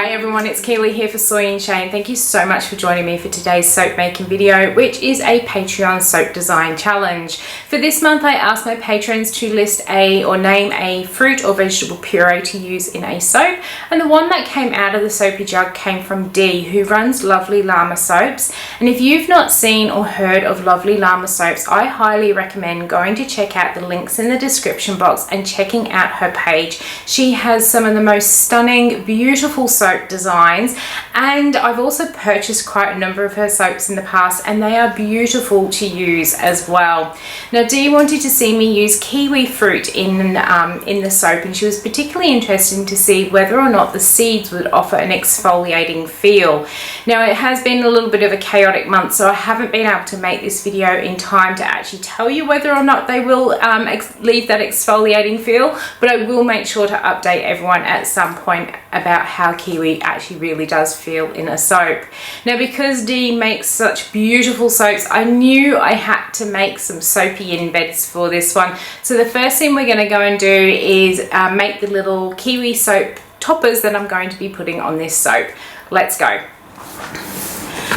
Hi everyone, it's Kiwi here for Soy and Shea, and thank you so much for joining me for today's soap making video, which is a Patreon soap design challenge. For this month, I asked my patrons to list or name a fruit or vegetable puree to use in a soap, and the one that came out of the soapy jug came from Dee, who runs Lovely Llama Soaps. And if you've not seen or heard of Lovely Llama Soaps, I highly recommend going to check out the links in the description box and checking out her page. She has some of the most stunning, beautiful soap designs, and I've also purchased quite a number of her soaps in the past, and they are beautiful to use as well. Now Dee wanted to see me use kiwi fruit in the soap, and she was particularly interested to see whether or not the seeds would offer an exfoliating feel. Now it has been a little bit of a chaotic month, so I haven't been able to make this video in time to actually tell you whether or not they will leave that exfoliating feel, but I will make sure to update everyone at some point about how kiwi actually really does feel in a soap. Now because Dee makes such beautiful soaps, I knew I had to make some soapy embeds for this one. So the first thing we're going to go and do is make the little kiwi soap toppers that I'm going to be putting on this soap. Let's go.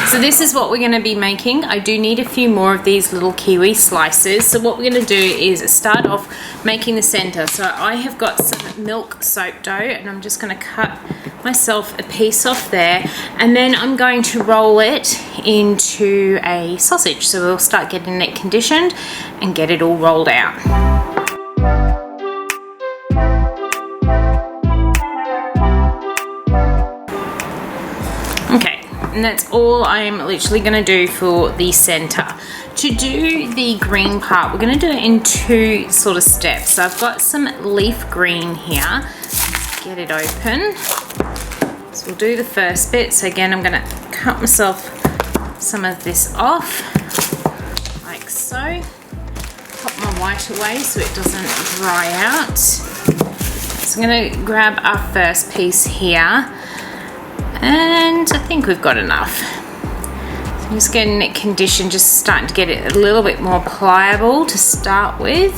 So this is what we're going to be making. I do need a few more of these little kiwi slices. So what we're going to do is start off making the center. So I have got some milk soap dough, and I'm just going to cut myself a piece off there, and then I'm going to roll it into a sausage. So we'll start getting it conditioned and get it all rolled out. And that's all I'm literally going to do for the center. To do the green part, we're going to do it in two sort of steps. So I've got some leaf green here. Let's get it open. So we'll do the first bit. So again, I'm going to cut myself some of this off, like so. Pop my white away so it doesn't dry out. So I'm going to grab our first piece here. And I think we've got enough. So I'm just getting it conditioned, just starting to get it a little bit more pliable to start with.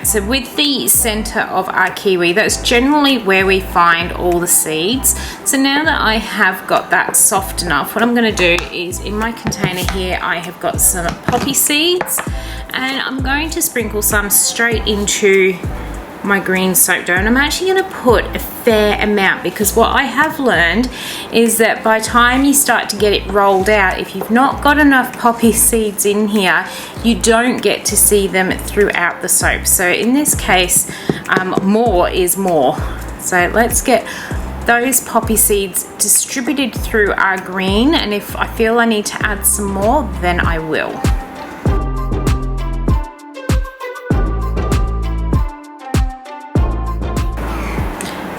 So with the center of our kiwi, that's generally where we find all the seeds. So now that I have got that soft enough, what I'm going to do is in my container here, I have got some poppy seeds, and I'm going to sprinkle some straight into my green soap dough, and I'm actually going to put a fair amount, because what I have learned is that by the time you start to get it rolled out, if you've not got enough poppy seeds in here, you don't get to see them throughout the soap. So in this case, more is more. So let's get those poppy seeds distributed through our green, and if I feel I need to add some more, then I will.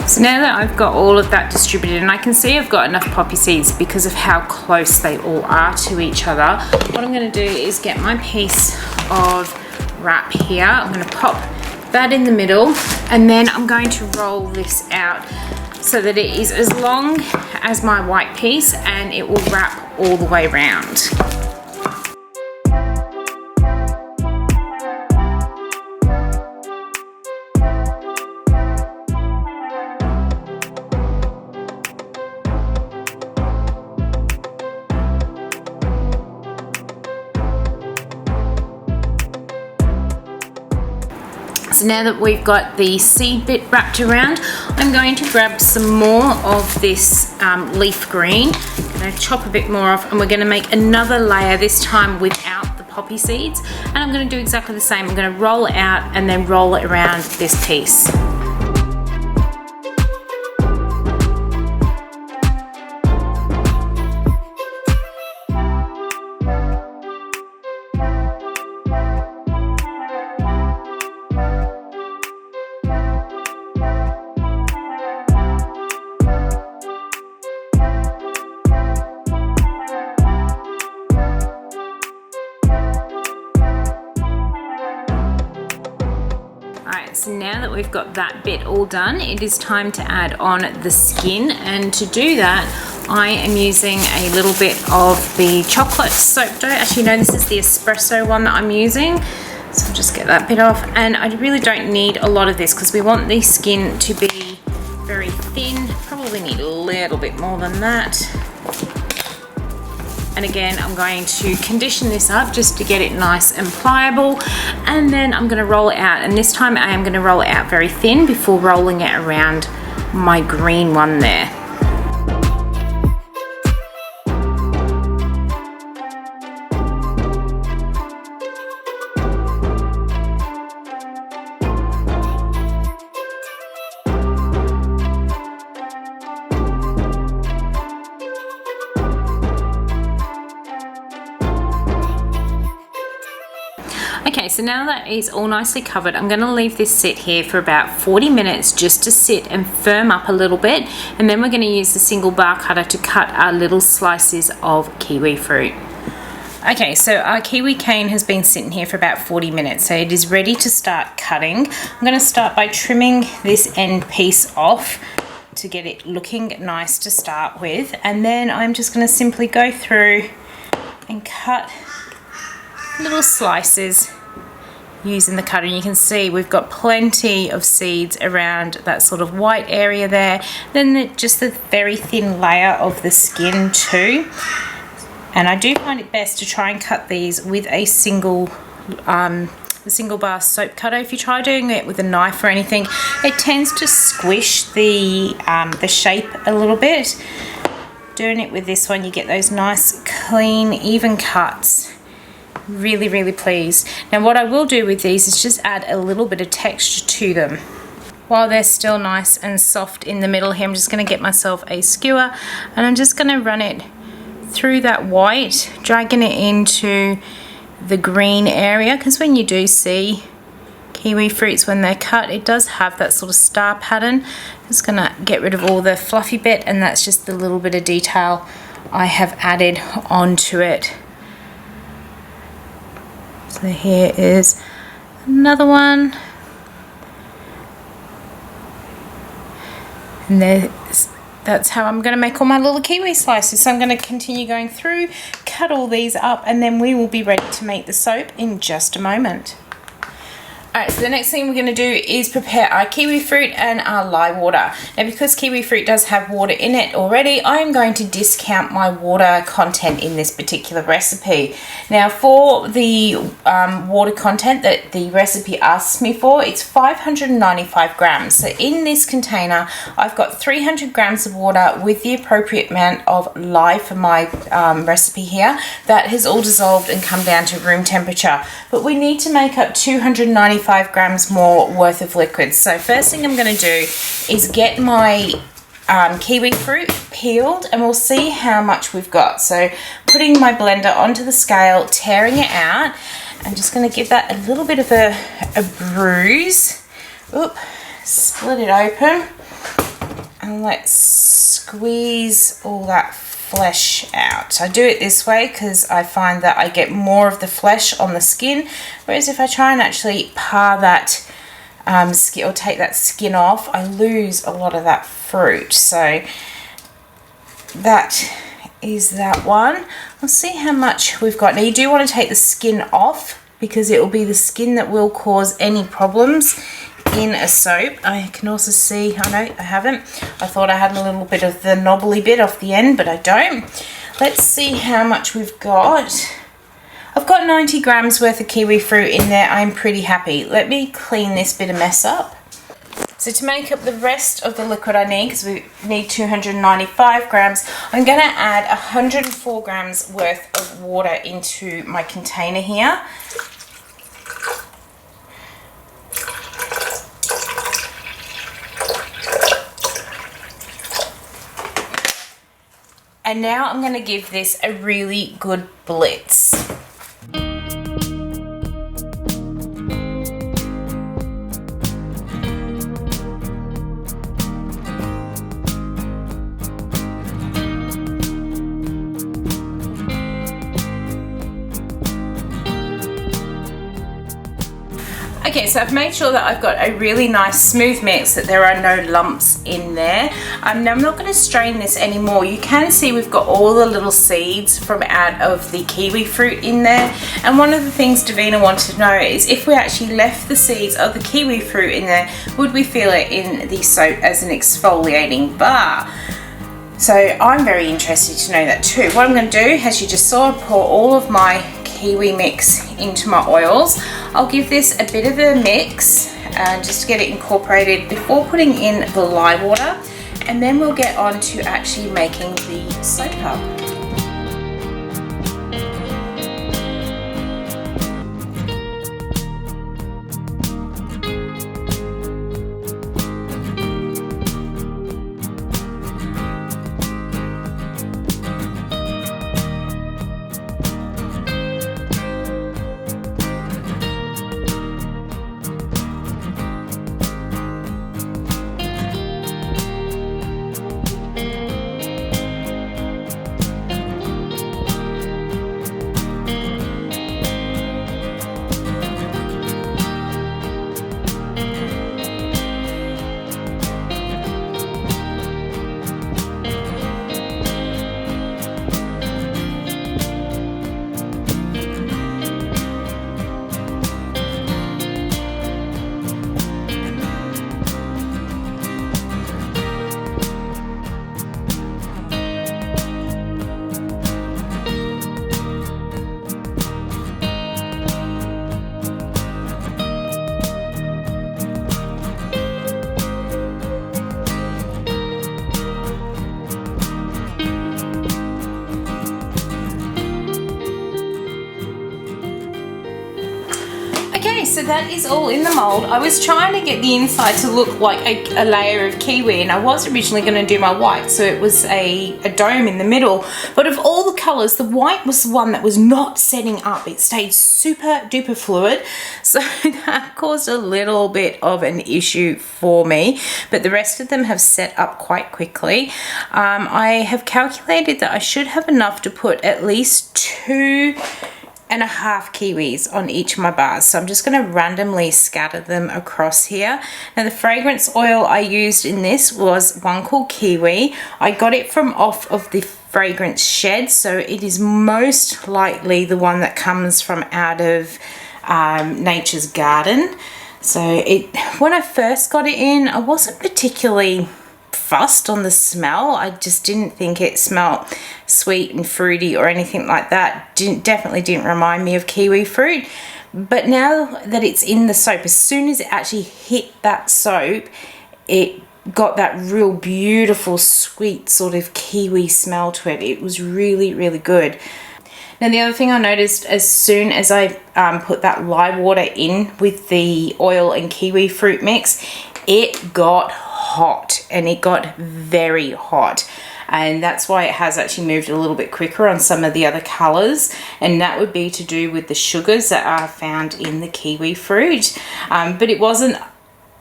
So now that I've got all of that distributed, and I can see I've got enough poppy seeds because of how close they all are to each other, what I'm going to do is get my piece of wrap here. I'm going to pop that in the middle, and then I'm going to roll this out so that it is as long as my white piece, and it will wrap all the way around. So now that we've got the seed bit wrapped around, I'm going to grab some more of this leaf green. I'm going to chop a bit more off, and we're going to make another layer, this time without the poppy seeds. And I'm going to do exactly the same. I'm going to roll it out and then roll it around this piece. So now that we've got that bit all done, it is time to add on the skin, and to do that I am using a little bit of the chocolate soap dough. Actually no, this is the espresso one that I'm using. So I'll just get that bit off, and I really don't need a lot of this because we want the skin to be very thin Probably need a little bit more than that. And again, I'm going to condition this up just to get it nice and pliable. And then I'm going to roll it out. And this time I am going to roll it out very thin before rolling it around my green one there. Okay, so now that it's all nicely covered, I'm going to leave this sit here for about 40 minutes just to sit and firm up a little bit, and then we're going to use the single bar cutter to cut our little slices of kiwi fruit. Okay, so our kiwi cane has been sitting here for about 40 minutes, so it is ready to start cutting. I'm going to start by trimming this end piece off to get it looking nice to start with, and then I'm just going to simply go through and cut little slices using the cutter. And you can see we've got plenty of seeds around that sort of white area there, then just the very thin layer of the skin too. And I do find it best to try and cut these with a single bar soap cutter. If you try doing it with a knife or anything, it tends to squish the shape a little bit. Doing it with this one, you get those nice clean even cuts. Really, really pleased. Now what I will do with these is just add a little bit of texture to them. While they're still nice and soft in the middle here, I'm just going to get myself a skewer and I'm just going to run it through that white, dragging it into the green area, because when you do see kiwi fruits when they're cut, it does have that sort of star pattern. Just going to get rid of all the fluffy bit, and that's just the little bit of detail I have added onto it. So here is another one, and that's how I'm going to make all my little kiwi slices. So I'm going to continue going through, cut all these up, and then we will be ready to make the soap in just a moment. Alright, so the next thing we're going to do is prepare our kiwi fruit and our lye water. Now because kiwi fruit does have water in it already, I am going to discount my water content in this particular recipe. Now for the water content that the recipe asks me for, it's 595 grams. So in this container, I've got 300 grams of water with the appropriate amount of lye for my recipe here. That has all dissolved and come down to room temperature. But we need to make up 295 grams more worth of liquid. So first thing I'm going to do is get my kiwi fruit peeled, and we'll see how much we've got. So putting my blender onto the scale, tearing it out, I'm just going to give that a little bit of a bruise. Oop, split it open, and let's squeeze all that flesh out. I do it this way because I find that I get more of the flesh on the skin, whereas if I try and actually par that skin or take that skin off, I lose a lot of that fruit. So that is that one. We'll see how much we've got. Now you do want to take the skin off because it will be the skin that will cause any problems in a soap. I can also see, I know I haven't. I thought I had a little bit of the knobbly bit off the end, but I don't. Let's see how much we've got. I've got 90 grams worth of kiwi fruit in there. I'm pretty happy. Let me clean this bit of mess up. So to make up the rest of the liquid I need, because we need 295 grams, I'm going to add 104 grams worth of water into my container here. And now I'm going to give this a really good blitz. Okay, so I've made sure that I've got a really nice smooth mix, that there are no lumps in there. Now I'm not going to strain this anymore. You can see we've got all the little seeds from out of the kiwi fruit in there. And one of the things Devina wanted to know is if we actually left the seeds of the kiwi fruit in there, would we feel it in the soap as an exfoliating bar? So I'm very interested to know that too. What I'm going to do, as you just saw, pour all of my kiwi mix into my oils. I'll give this a bit of a mix just to get it incorporated before putting in the lye water, and then we'll get on to actually making the soap up. So that is all in the mold. I was trying to get the inside to look like a layer of kiwi, and I was originally going to do my white, so it was a dome in the middle. But of all the colours, the white was the one that was not setting up. It stayed super duper fluid, so that caused a little bit of an issue for me. But the rest of them have set up quite quickly. I have calculated that I should have enough to put at least 2.5 kiwis on each of my bars, so I'm just going to randomly scatter them across here. Now the fragrance oil I used in this was one called Kiwi. I got it from off of the fragrance shed, so it is most likely the one that comes from out of Nature's Garden. So when I first got it in, I wasn't particularly fussed on the smell. I just didn't think it smelled sweet and fruity or anything like that. Definitely didn't remind me of kiwi fruit. But now that it's in the soap, as soon as it actually hit that soap, it got that real beautiful sweet sort of kiwi smell to it. It was really, really good. Now the other thing I noticed, as soon as I put that lye water in with the oil and kiwi fruit mix, it got hot, and it got very hot, and that's why it has actually moved a little bit quicker on some of the other colors, and that would be to do with the sugars that are found in the kiwi fruit. But it wasn't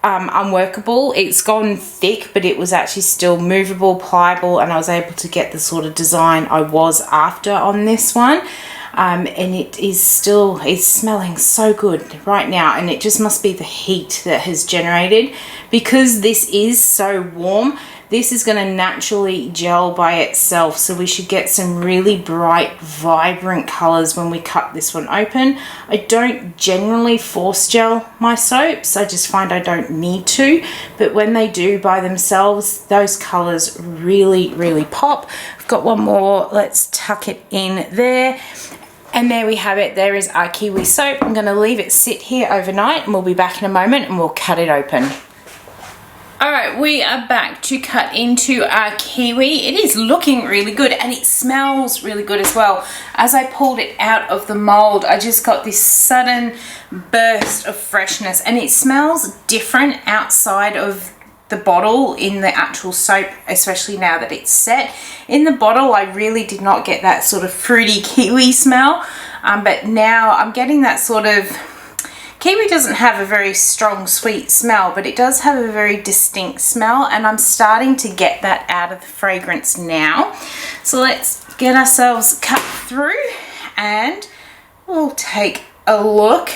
unworkable. It's gone thick, but it was actually still movable, pliable, and I was able to get the sort of design I was after on this one. And it is still, it's smelling so good right now, and it just must be the heat that has generated. Because this is so warm, this is going to naturally gel by itself, so we should get some really bright, vibrant colors when we cut this one open. I don't generally force gel my soaps, I just find I don't need to, but when they do by themselves, those colors really, really pop. I've got one more, let's tuck it in there. And there we have it. There is our kiwi soap. I'm going to leave it sit here overnight, and we'll be back in a moment and we'll cut it open. Alright, we are back to cut into our kiwi. It is looking really good, and it smells really good as well. As I pulled it out of the mold, I just got this sudden burst of freshness, and it smells different outside of the bottle in the actual soap, especially now that it's set. In the bottle, I really did not get that sort of fruity kiwi smell, but now I'm getting that sort of... Kiwi doesn't have a very strong sweet smell, but it does have a very distinct smell, and I'm starting to get that out of the fragrance now. So let's get ourselves cut through, and we'll take a look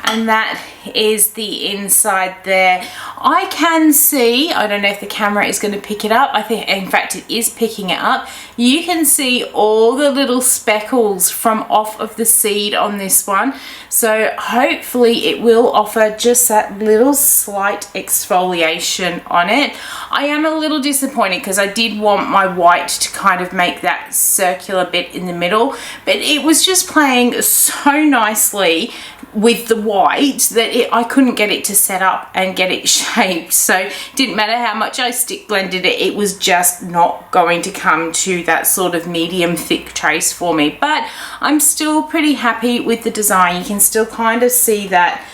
and that is the inside there. I can see, I don't know if the camera is going to pick it up, I think in fact it is picking it up. You can see all the little speckles from off of the seed on this one, so hopefully it will offer just that little slight exfoliation on it. I am a little disappointed because I did want my white to kind of make that circular bit in the middle, but it was just playing so nicely with the white that I couldn't get it to set up and get it shaped. So it didn't matter how much I stick blended it, it was just not going to come to that sort of medium thick trace for me. But I'm still pretty happy with the design. You can still kind of see that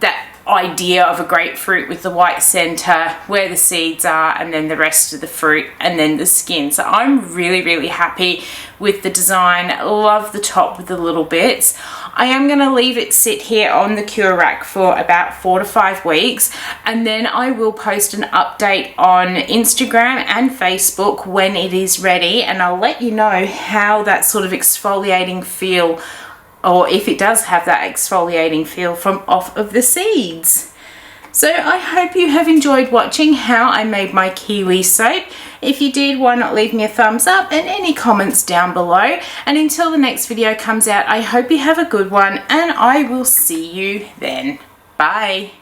that idea of a grapefruit with the white center, where the seeds are, and then the rest of the fruit, and then the skin. So I'm really happy with the design. Love the top with the little bits. I am going to leave it sit here on the cure rack for about 4 to 5 weeks, and then I will post an update on Instagram and Facebook when it is ready, and I'll let you know how that sort of exfoliating feel, or if it does have that exfoliating feel from off of the seeds. So I hope you have enjoyed watching how I made my kiwi soap. If you did, why not leave me a thumbs up and any comments down below. And until the next video comes out, I hope you have a good one, and I will see you then. Bye.